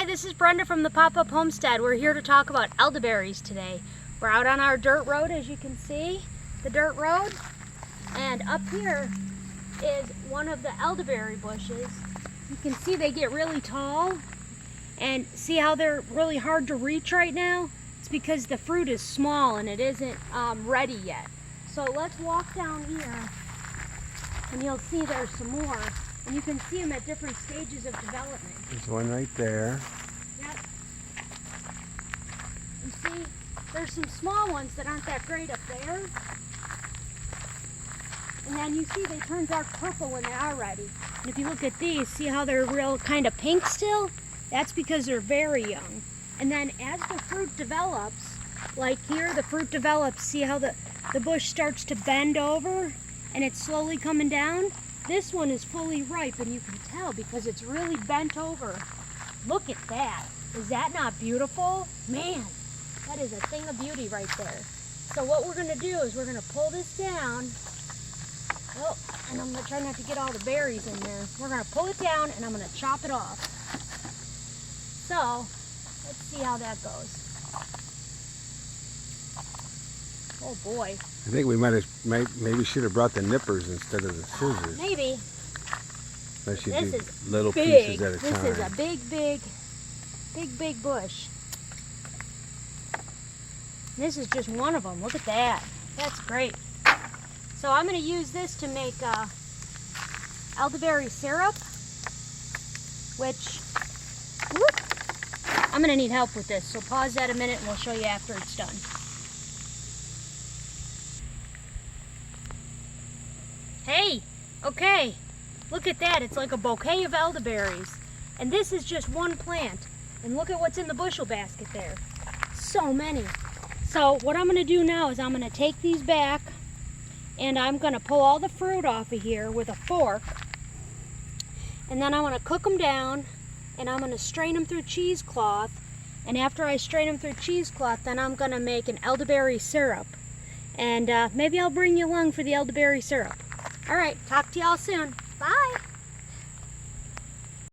this is Brenda from the Pop-Up Homestead. We're here to talk about elderberries today. We're out on our dirt road, as you can see, the dirt road. And up here is one of the elderberry bushes. You can see they get really tall. And see how they're really hard to reach right now? It's because the fruit is small and it isn't ready yet. So let's walk down here and you'll see there's some more. And you can see them at different stages of development. There's one right there. Yep. And see, there's some small ones that aren't that great up there. And then you see they turn dark purple when they are ready. And if you look at these, see how they're real kind of pink still? That's because they're very young. And then as the fruit develops, like here, the fruit develops, see how the bush starts to bend over and it's slowly coming down? This one is fully ripe and you can tell because it's really bent over. Look at that. Is that not beautiful? Man, that is a thing of beauty right there. So what we're going to do is we're going to pull this down. Oh, and I'm going to try not to get all the berries in there. We're going to pull it down and I'm going to chop it off. So, let's see how that goes. Oh boy. I think we maybe should have brought the nippers instead of the scissors. Maybe. Unless you This do is little big. pieces at a time. This is a big bush. This is just one of them. Look at that. That's great. So I'm going to use this to make elderberry syrup, which I'm going to need help with this. So pause that a minute and we'll show you after it's done. Hey, okay, look at that. It's like a bouquet of elderberries. And this is just one plant. And look at what's in the bushel basket there. So many. So what I'm going to do now is I'm going to take these back and I'm going to pull all the fruit off of here with a fork. And then I'm going to cook them down and I'm going to strain them through cheesecloth. And after I strain them through cheesecloth, then I'm going to make an elderberry syrup. And maybe I'll bring you along for the elderberry syrup. All right, talk to y'all soon.